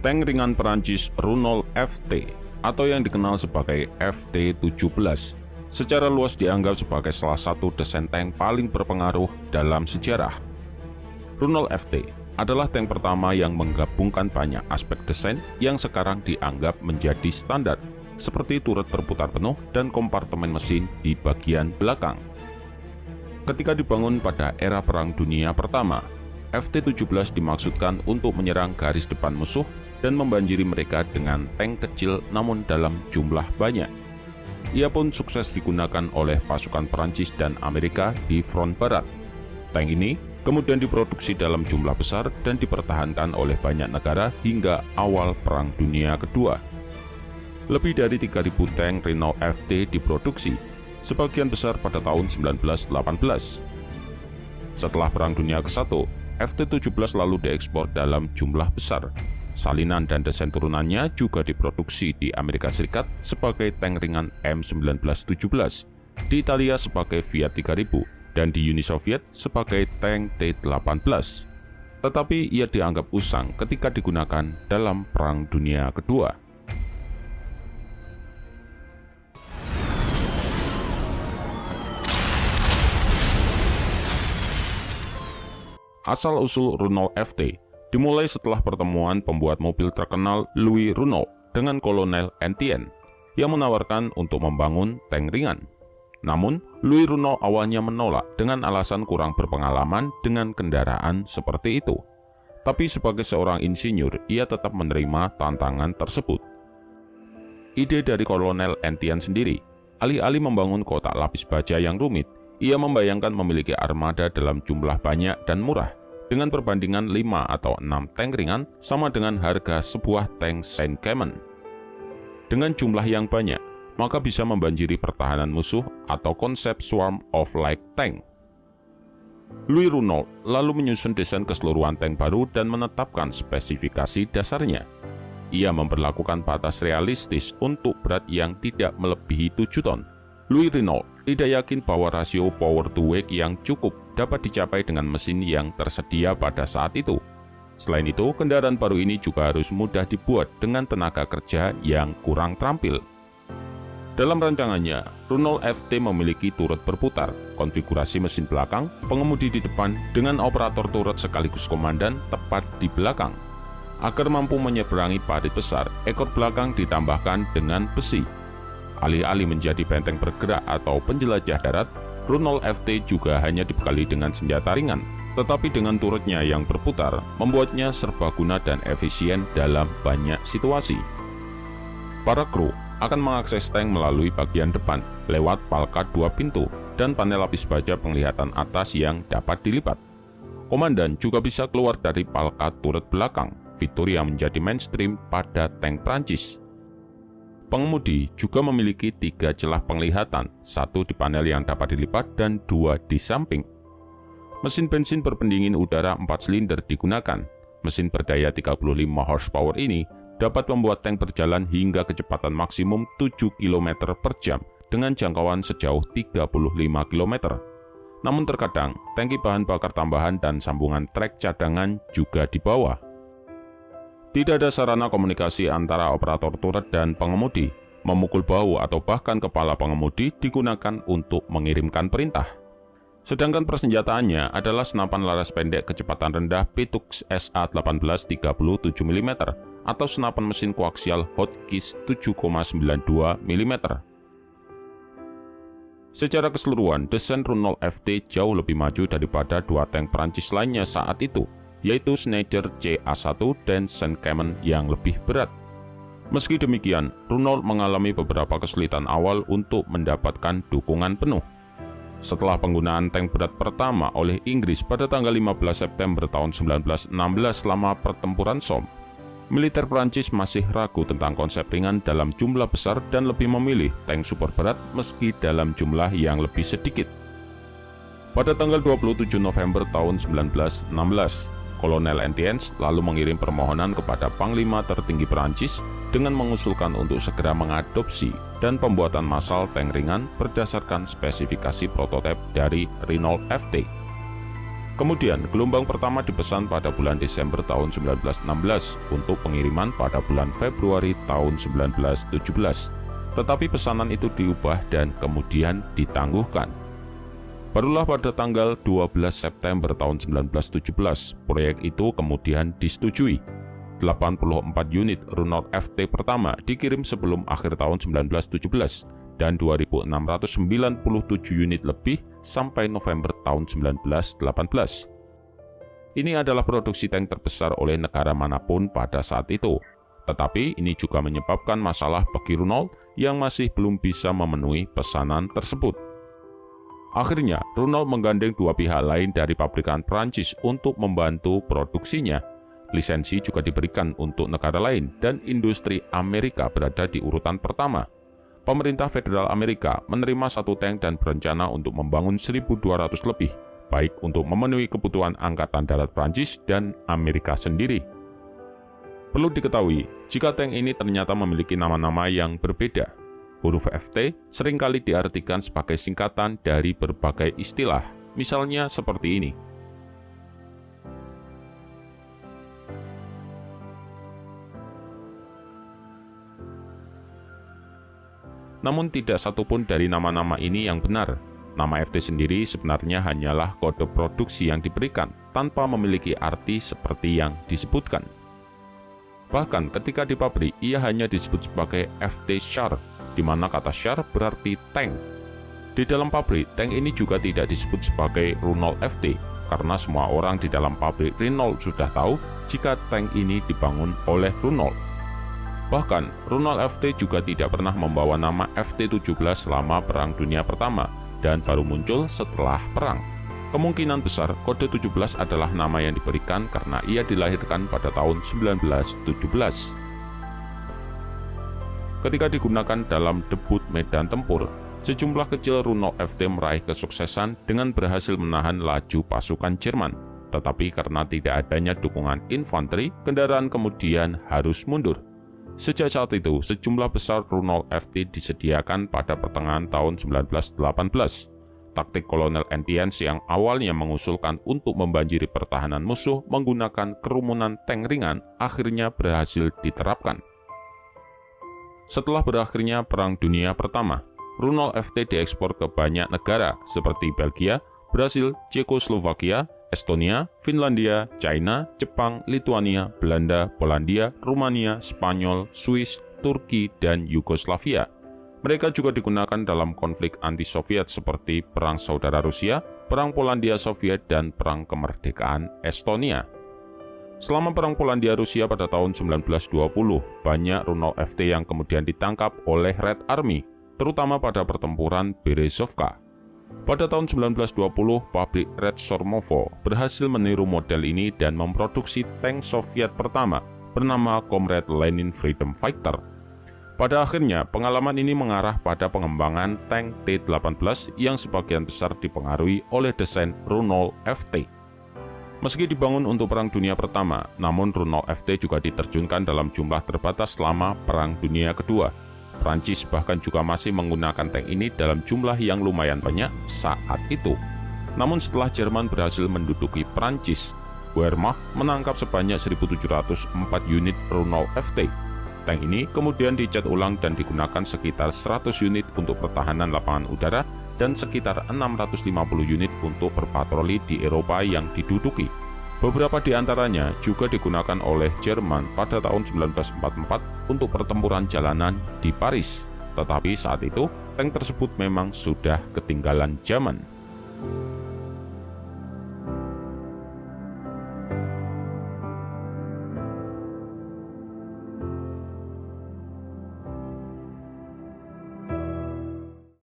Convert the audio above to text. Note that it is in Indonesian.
tank ringan Perancis Runol FT atau yang dikenal sebagai FT-17 secara luas dianggap sebagai salah satu desain tank paling berpengaruh dalam sejarah. Runol FT adalah tank pertama yang menggabungkan banyak aspek desain yang sekarang dianggap menjadi standar, seperti turret berputar penuh dan kompartemen mesin di bagian belakang. Ketika dibangun pada era Perang Dunia Pertama, FT-17 dimaksudkan untuk menyerang garis depan musuh dan membanjiri mereka dengan tank kecil namun dalam jumlah banyak. Ia pun sukses digunakan oleh pasukan Perancis dan Amerika di front barat. Tank ini kemudian diproduksi dalam jumlah besar dan dipertahankan oleh banyak negara hingga awal Perang Dunia Kedua. Lebih dari 3.000 tank Renault FT diproduksi, sebagian besar pada tahun 1918. Setelah Perang Dunia ke-1, FT-17 lalu diekspor dalam jumlah besar. Salinan dan desain turunannya juga diproduksi di Amerika Serikat sebagai tank ringan M1917, di Italia sebagai Fiat 3000, dan di Uni Soviet sebagai tank T-18. Tetapi ia dianggap usang ketika digunakan dalam Perang Dunia Kedua. Asal-usul Runol FT dimulai setelah pertemuan pembuat mobil terkenal Louis Renault dengan Kolonel Etienne yang menawarkan untuk membangun tank ringan. Namun, Louis Renault awalnya menolak dengan alasan kurang berpengalaman dengan kendaraan seperti itu. Tapi sebagai seorang insinyur, ia tetap menerima tantangan tersebut. Ide dari Kolonel Etienne sendiri, alih-alih membangun kotak lapis baja yang rumit, ia membayangkan memiliki armada dalam jumlah banyak dan murah, dengan perbandingan 5 atau 6 tank ringan sama dengan harga sebuah tank Saint-Clement. Dengan jumlah yang banyak, maka bisa membanjiri pertahanan musuh atau konsep swarm of light tank. Louis Renault lalu menyusun desain keseluruhan tank baru dan menetapkan spesifikasi dasarnya. Ia memperlakukan batas realistis untuk berat yang tidak melebihi 7 ton. Louis Renault tidak yakin bahwa rasio power to weight yang cukup dapat dicapai dengan mesin yang tersedia pada saat itu. Selain itu, kendaraan baru ini juga harus mudah dibuat dengan tenaga kerja yang kurang terampil. Dalam rancangannya, Renault FT memiliki turret berputar, konfigurasi mesin belakang, pengemudi di depan, dengan operator turret sekaligus komandan tepat di belakang. Agar mampu menyeberangi parit besar, ekor belakang ditambahkan dengan besi. Alih-alih menjadi benteng bergerak atau penjelajah darat, Renault FT juga hanya dibekali dengan senjata ringan, tetapi dengan turretnya yang berputar, membuatnya serbaguna dan efisien dalam banyak situasi. Para kru akan mengakses tank melalui bagian depan, lewat palka 2 pintu, dan panel lapis baja penglihatan atas yang dapat dilipat. Komandan juga bisa keluar dari palka turret belakang, fitur yang menjadi mainstream pada tank Prancis. Pengemudi juga memiliki 3 celah penglihatan, 1 di panel yang dapat dilipat dan 2 di samping. Mesin bensin berpendingin udara 4 silinder digunakan. Mesin berdaya 35 horsepower ini dapat membuat tank berjalan hingga kecepatan maksimum 7 km per jam dengan jangkauan sejauh 35 km. Namun terkadang, tangki bahan bakar tambahan dan sambungan trek cadangan juga dibawa. Tidak ada sarana komunikasi antara operator turret dan pengemudi. Memukul bahu atau bahkan kepala pengemudi digunakan untuk mengirimkan perintah. Sedangkan persenjataannya adalah senapan laras pendek kecepatan rendah Petux SA-18 37 mm atau senapan mesin koaksial Hotchkiss 7,92 mm. Secara keseluruhan, desain Renault FT jauh lebih maju daripada 2 tank Prancis lainnya saat itu, yaitu Schneider CA1 dan Saint-Clement yang lebih berat. Meski demikian, Renault mengalami beberapa kesulitan awal untuk mendapatkan dukungan penuh. Setelah penggunaan tank berat pertama oleh Inggris pada tanggal 15 September tahun 1916 selama pertempuran Somme, militer Prancis masih ragu tentang konsep ringan dalam jumlah besar dan lebih memilih tank super berat meski dalam jumlah yang lebih sedikit. Pada tanggal 27 November tahun 1916, Kolonel Etienne lalu mengirim permohonan kepada Panglima tertinggi Perancis dengan mengusulkan untuk segera mengadopsi dan pembuatan massal tank ringan berdasarkan spesifikasi prototipe dari Renault FT. Kemudian, gelombang pertama dipesan pada bulan Desember tahun 1916 untuk pengiriman pada bulan Februari tahun 1917. Tetapi pesanan itu diubah dan kemudian ditangguhkan. Barulah pada tanggal 12 September tahun 1917, proyek itu kemudian disetujui. 84 unit Runol FT pertama dikirim sebelum akhir tahun 1917 dan 2.697 unit lebih sampai November tahun 1918. Ini adalah produksi tank terbesar oleh negara manapun pada saat itu. Tetapi ini juga menyebabkan masalah bagi Runol yang masih belum bisa memenuhi pesanan tersebut. Akhirnya, Runol menggandeng dua pihak lain dari pabrikan Prancis untuk membantu produksinya. Lisensi juga diberikan untuk negara lain dan industri Amerika berada di urutan pertama. Pemerintah Federal Amerika menerima satu tank dan berencana untuk membangun 1.200 lebih, baik untuk memenuhi kebutuhan Angkatan Darat Prancis dan Amerika sendiri. Perlu diketahui, jika tank ini ternyata memiliki nama-nama yang berbeda. Huruf FT seringkali diartikan sebagai singkatan dari berbagai istilah, misalnya seperti ini. Namun tidak satupun dari nama-nama ini yang benar. Nama FT sendiri sebenarnya hanyalah kode produksi yang diberikan tanpa memiliki arti seperti yang disebutkan. Bahkan ketika di pabrik, ia hanya disebut sebagai FT Char, di mana kata Char berarti tank. Di dalam pabrik, tank ini juga tidak disebut sebagai Runol FT, karena semua orang di dalam pabrik Renault sudah tahu jika tank ini dibangun oleh Runol. Bahkan, Runol FT juga tidak pernah membawa nama FT-17 selama Perang Dunia Pertama dan baru muncul setelah perang. Kemungkinan besar kode 17 adalah nama yang diberikan karena ia dilahirkan pada tahun 1917. Ketika digunakan dalam debut medan tempur, sejumlah kecil Runol FT meraih kesuksesan dengan berhasil menahan laju pasukan Jerman. Tetapi karena tidak adanya dukungan infanteri, kendaraan kemudian harus mundur. Sejak saat itu, sejumlah besar Runol FT disediakan pada pertengahan tahun 1918. Taktik Kolonel Entienne yang awalnya mengusulkan untuk membanjiri pertahanan musuh menggunakan kerumunan tank ringan akhirnya berhasil diterapkan. Setelah berakhirnya Perang Dunia Pertama, Runol FT diekspor ke banyak negara seperti Belgia, Brasil, Cekoslovakia, Estonia, Finlandia, China, Jepang, Lituania, Belanda, Polandia, Rumania, Spanyol, Swiss, Turki, dan Yugoslavia. Mereka juga digunakan dalam konflik anti-Soviet seperti Perang Saudara Rusia, Perang Polandia-Soviet, dan Perang Kemerdekaan Estonia. Selama Perang Polandia-Rusia pada tahun 1920, banyak Runol FT yang kemudian ditangkap oleh Red Army, terutama pada pertempuran Berezovka. Pada tahun 1920, pabrik Red Sormovo berhasil meniru model ini dan memproduksi tank Soviet pertama bernama Comrade Lenin Freedom Fighter. Pada akhirnya, pengalaman ini mengarah pada pengembangan tank T-18 yang sebagian besar dipengaruhi oleh desain Runol FT. Meski dibangun untuk Perang Dunia Pertama, namun Runol FT juga diterjunkan dalam jumlah terbatas selama Perang Dunia Kedua. Prancis bahkan juga masih menggunakan tank ini dalam jumlah yang lumayan banyak saat itu. Namun setelah Jerman berhasil menduduki Prancis, Wehrmacht menangkap sebanyak 1.704 unit Runol FT. Tank ini kemudian dicat ulang dan digunakan sekitar 100 unit untuk pertahanan lapangan udara dan sekitar 650 unit untuk berpatroli di Eropa yang diduduki. Beberapa di antaranya juga digunakan oleh Jerman pada tahun 1944 untuk pertempuran jalanan di Paris. Tetapi saat itu, tank tersebut memang sudah ketinggalan zaman.